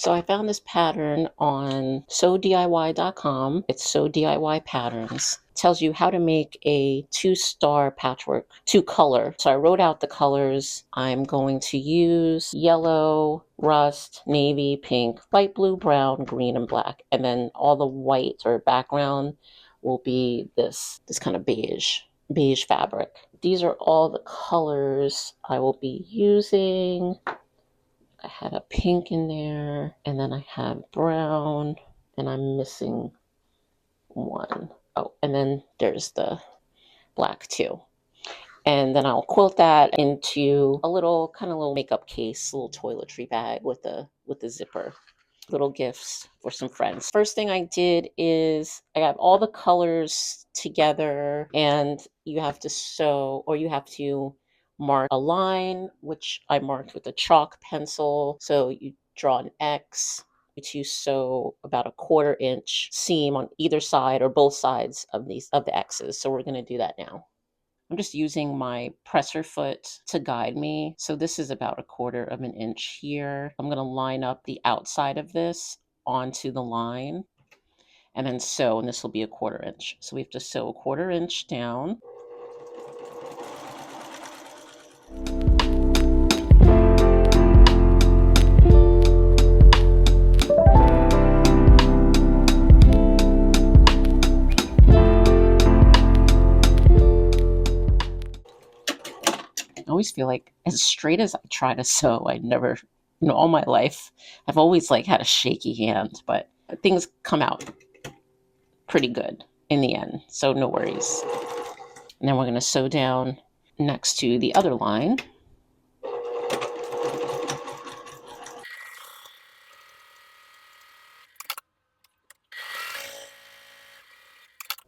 So I found this pattern on sewdiy.com. It's Sew DIY Patterns. It tells you how to make a 2-star patchwork, 2-color. So I wrote out the colors. I'm going to use yellow, rust, navy, pink, light blue, brown, green, and black. And then all the white or background will be this kind of beige fabric. These are all the colors I will be using. I had a pink in there, and then I have brown, and I'm missing one. Oh, and then there's the black too. And then I'll quilt that into a little makeup case, little toiletry bag with a zipper. Little gifts for some friends. First thing I did is I got all the colors together, and you have to sew, or you have to mark a line, which I marked with a chalk pencil. So you draw an X to sew about a 1/4 inch seam on either side or both sides of the X's. So we're going to do that now. I'm just using my presser foot to guide me. So this is about a 1/4 of an inch here. I'm going to line up the outside of this onto the line and then sew, and this will be a 1/4 inch. So we have to sew a 1/4 inch down. I always feel like as straight as I try to sew, I never, all my life, I've always had a shaky hand, but things come out pretty good in the end. So no worries. And then we're going to sew down next to the other line.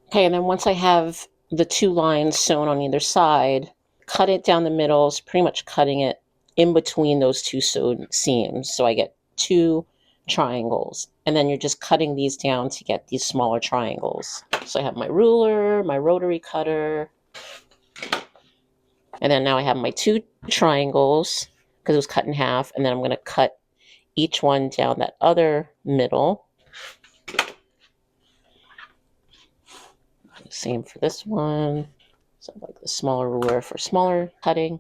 Okay, and then once I have the 2 lines sewn on either side, cut it down the middle, so pretty much cutting it in between those 2 sewed seams. So I get 2 triangles, and then you're just cutting these down to get these smaller triangles. So I have my ruler, my rotary cutter, and then now I have my 2 triangles because it was cut in half, and then I'm going to cut each one down that other middle. Same for this one. So like the smaller ruler for smaller cutting.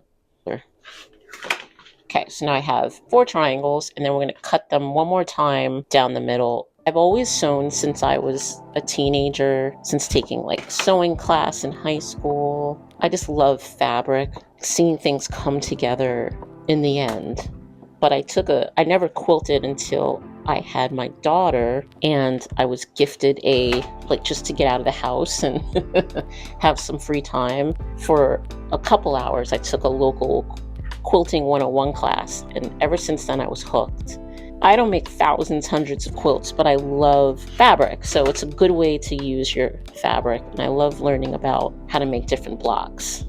Okay, so now I have 4 triangles, and then we're going to cut them one more time down the middle. I've always sewn since I was a teenager, since taking sewing class in high school. I just love fabric, seeing things come together in the end. But I never quilted until I had my daughter, and I was gifted just to get out of the house and have some free time. For a couple hours, I took a local quilting 101 class, and ever since then I was hooked. I don't make thousands, hundreds of quilts, but I love fabric, so it's a good way to use your fabric, and I love learning about how to make different blocks.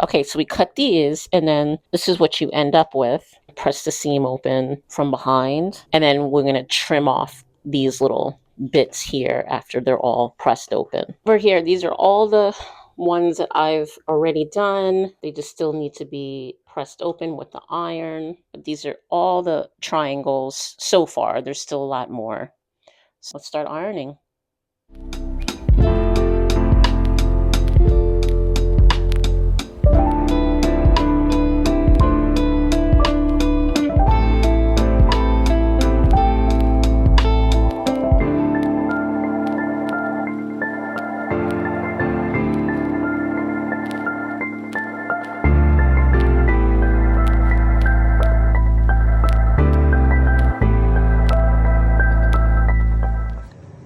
Okay, so we cut these, and then this is what you end up with. Press the seam open from behind, and then we're going to trim off these little bits here after they're all pressed open. Over here, these are all the ones that I've already done. They just still need to be pressed open with the iron. But these are all the triangles so far. There's still a lot more. So let's start ironing.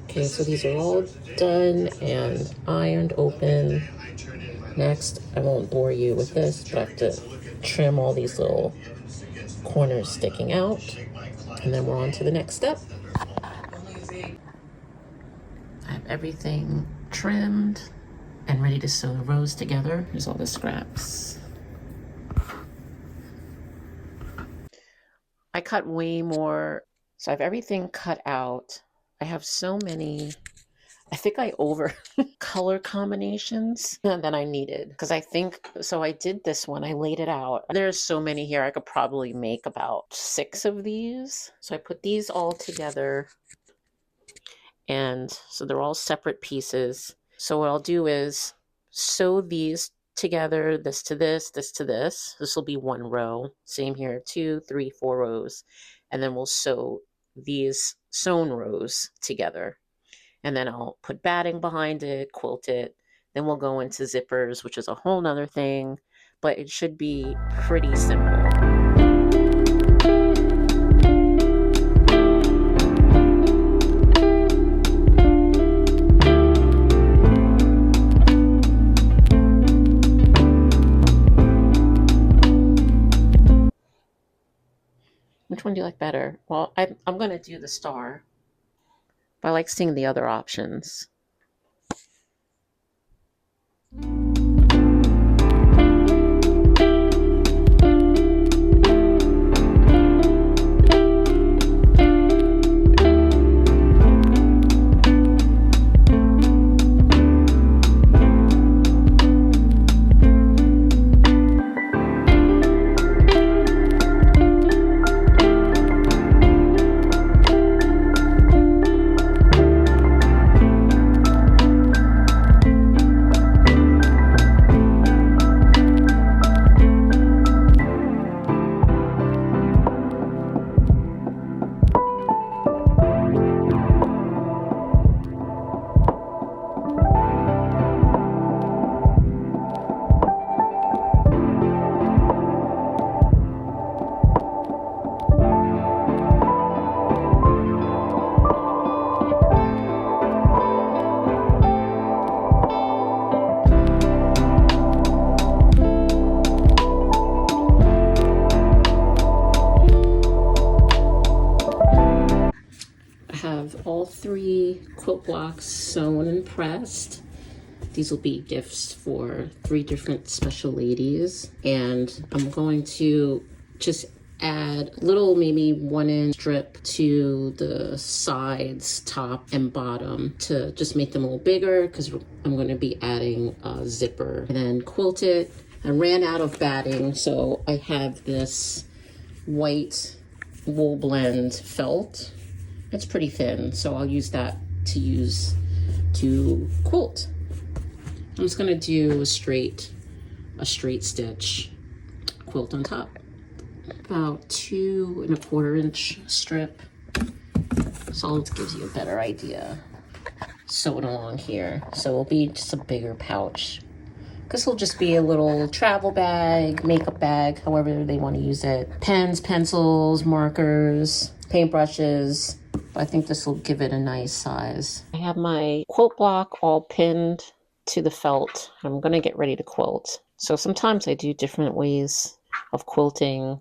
Okay, so these are all done and ironed open. Next, I won't bore you with this, but I have to trim all these little corners sticking out. And then we're on to the next step. I have everything trimmed and ready to sew the rows together. Here's all the scraps. I cut way more, so I have everything cut out. I have so many I think I over color combinations than I needed because I think so. I did this one, I laid it out. There's so many here, I could probably make about 6 of these. So I put these all together, and so they're all separate pieces. So what I'll do is sew these together, this to this, this to this. This will be 1 row. Same here, 2, 3, 4 rows. And then we'll sew these sewn rows together. And then I'll put batting behind it, quilt it. Then we'll go into zippers, which is a whole nother thing, but it should be pretty simple. Which one do you like better? Well, I'm going to do the star, but I like seeing the other options. All 3 quilt blocks sewn and pressed. These will be gifts for 3 different special ladies, and I'm going to just add a little, maybe 1-inch strip to the sides, top and bottom, to just make them a little bigger because I'm going to be adding a zipper. And then quilt it. I ran out of batting, so I have this white wool blend felt. It's pretty thin, so I'll use that to quilt. I'm just gonna do a straight stitch quilt on top. About 2 1/4-inch strip, so it gives you a better idea. Sew it along here, so it'll be just a bigger pouch. This will just be a little travel bag, makeup bag, however they want to use it. Pens, pencils, markers, paintbrushes. I think this will give it a nice size. I have my quilt block all pinned to the felt. I'm going to get ready to quilt. So sometimes I do different ways of quilting.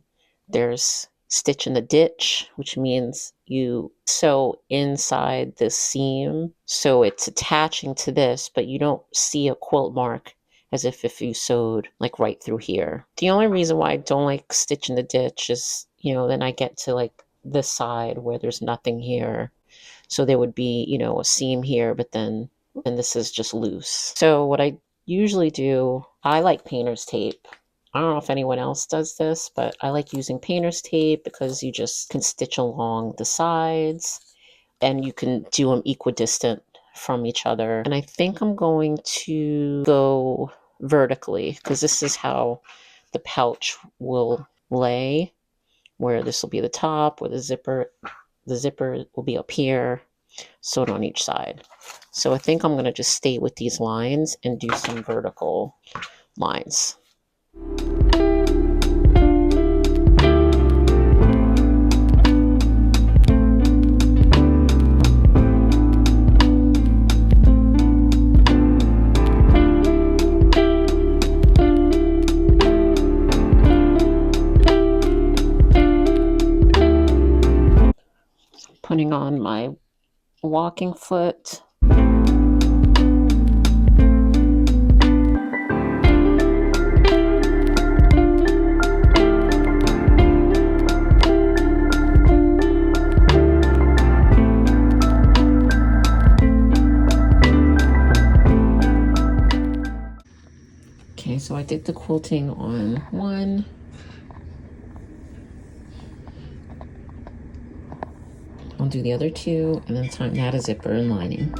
There's stitch in the ditch, which means you sew inside the seam. So it's attaching to this, but you don't see a quilt mark as if you sewed like right through here. The only reason why I don't like stitch in the ditch is, then I get to like this side where there's nothing here. So there would be, a seam here, but then this is just loose. So what I usually do, I like painter's tape. I don't know if anyone else does this, but I like using painter's tape because you just can stitch along the sides and you can do them equidistant from each other. And I think I'm going to go vertically because this is how the pouch will lay, where this will be the top, where the zipper will be up here, sewed on each side. So I think I'm going to just stay with these lines and do some vertical lines. Putting on my walking foot. so I did the quilting on one. I'll do the other two and then time that a zipper and lining.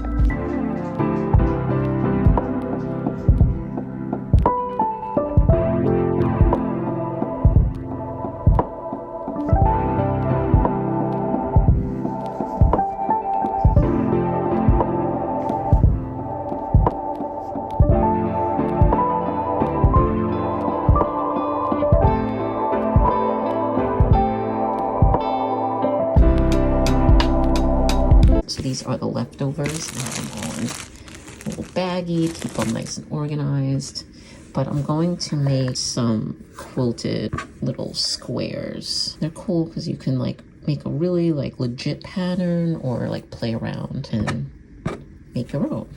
So these are the leftovers. I have them all in a little baggie to keep them nice and organized. But I'm going to make some quilted little squares. They're cool because you can like make a really like legit pattern or like play around and make your own.